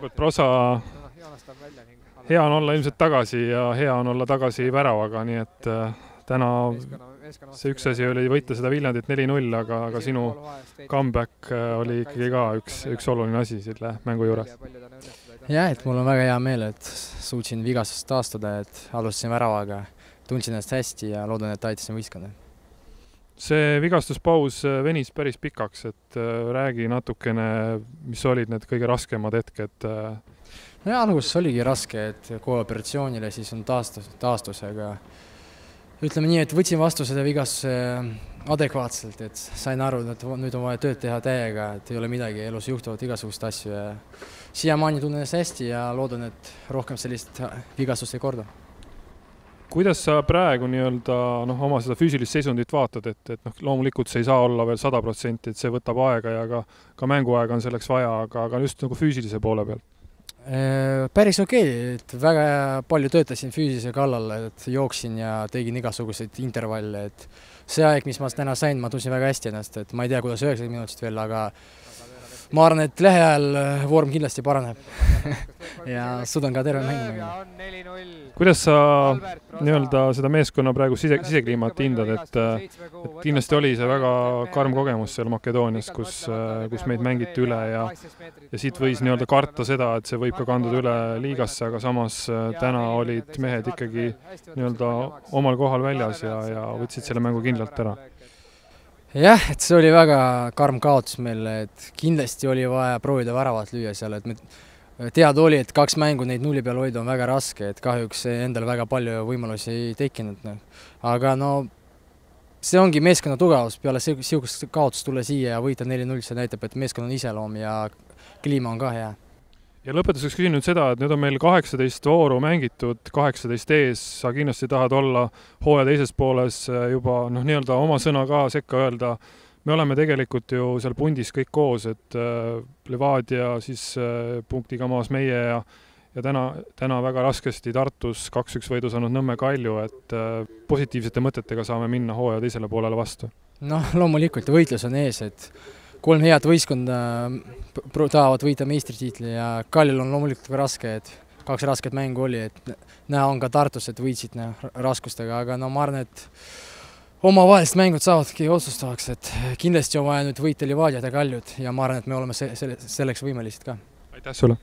Albert Prosa, hea on olla ilmselt tagasi ja hea on olla tagasi väravaga, nii et täna see üks asi oli võita seda Viljandit 4-0, aga sinu comeback oli ikkagi ka üks oluline asi selle mängu juures. Jah, et mul on väga hea meel, et suutsin vigastust taastuda, et alustasin väravaga, tundsin ennast hästi ja loodan, et aitasin võistkonna. See vigastuspaus venis päris pikaks, et räägi natukene, mis olid need kõige raskemad hetked? Ja, alguses oligi raske, et kohe operatsioonile siis on taastus, aga ütleme nii, et võtsin vastu seda vigastuse adekvaatselt, et sain aru, et nüüd on vaja tööd teha täiega, et ei ole midagi, elus juhtuvad igasugust asju ja siiamaani tunnen ennast hästi ja loodan, et rohkem sellist vigastust ei korda. Kuidas sa praegu oma seda füüsilist seisundit vaatad, et loomulikult see ei saa olla veel 100%, et see võtab aega ja ka mänguaega on selleks vaja, aga just füüsilise poole peal? Päris okei, et väga palju töötasin füüsilise kallal, et jooksin ja tegin igasuguseid intervalle, et see aeg, mis ma täna sain, ma tundsin väga hästi ennast, et ma ei tea, kuidas 90 minutist veel, aga ma arvan, et lähiajal vorm kindlasti paraneb ja suudan ka terve mängu. Kuidas sa seda meeskonna praegu sisekliimat hindad, et kindlasti oli see väga karm kogemus seal Makedoonias, kus meid mängiti üle ja siit võis karta seda, et see võib ka kanduda üle liigasse, aga samas täna olid mehed ikkagi omal kohal väljas ja võtsid selle mängu kindlalt ära. Jah, et see oli väga karm kaotus meil, et kindlasti oli vaja proovida väravat lüüa seal, et teada oli, et 2 mängu neid 0 peal hoida on väga raske, et kahjuks endal väga palju võimalusi ei tekkinud. Aga see ongi meeskonna tugevus, peale siukest kaotust tulla siia ja võita 4-0, see näitab, et meeskonna on iseloom ja kliima on ka hea. Ja lõpetuseks küsin nüüd seda, et nüüd on meil 18 vooru mängitud, 18 ees, sa kindlasti tahad olla hooaja teises pooles juba oma sõna ka sekka öelda. Me oleme tegelikult ju seal pundis kõik koos, et Levadia siis punktiga maas meie ja täna väga raskesti Tartus 2-1 võidu saanud Nõmme Kalju, et positiivsete mõtetega saame minna hooaja teisele poolele vastu. Loomulikult võitlus on ees, et 3 head võistkonda tahavad võita meistritiitli ja Kaljul on loomulikult ka raske, et 2 rasket mängu oli, et näha on ka Tartus, et võitsid raskustega, aga ma arvan, et omavahelist mängud saavadki otsustavaks, et kindlasti on vaja nüüd võita Levadiat ja Kaljut ja ma arvan, et me oleme selleks võimelised ka. Aitäh sulle!